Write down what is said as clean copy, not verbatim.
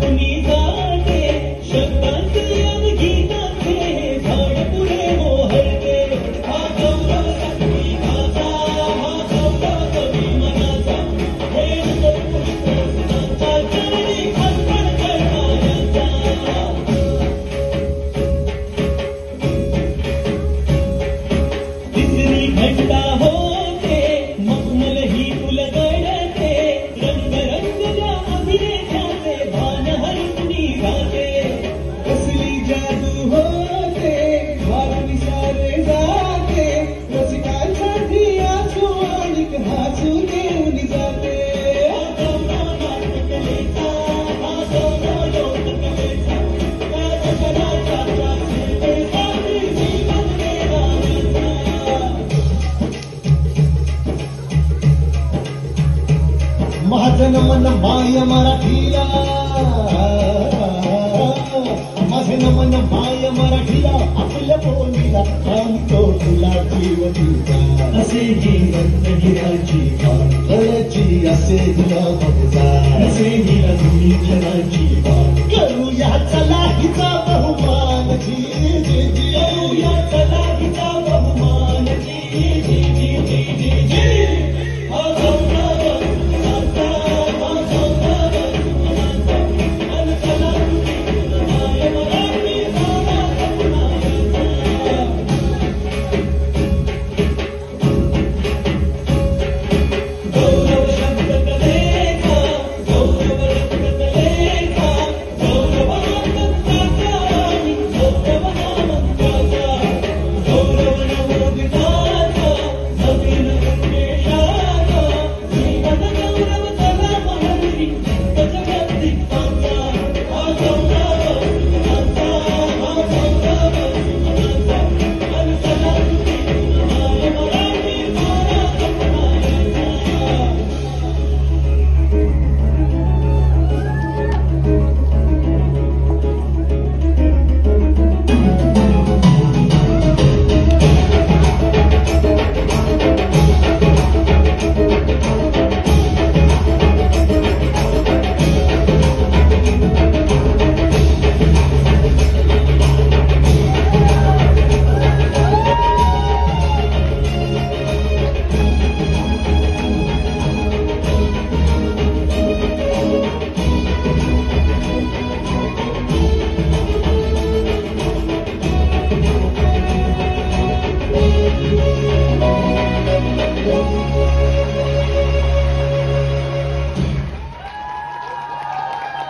हरपुनी जाते शब्दांचे आणि गीतांचे झाड पुढे मोहरते हा गौरव संगीताचा हा गौरव कवी मनाचा हे पुष्पसुतांच्या चरणी अर्पण करणाऱ्यांचा तिसरी घंटा होते मखमल ही उलगडते रंगरंगल्या अभिनेत्याचे भान हरपुनी जाते कसली जादू होते भाव विसारे जाते रसिकांसाठी आसू आणि हसू घेऊन जाते हा गौरव नाट्यकलेचा हा गौरव लोककलेचा या दशकाच्या सेवेसाठी जीवन देणाऱ्याचा माझं नमन माय मराठीला माझं नमन माय मराठीला आपल्या बोलीला सांगतो तुला जीव तुझा असे जीवन हिराची कळची असे तुला बघजा असे हिरा तुम्ही जगाची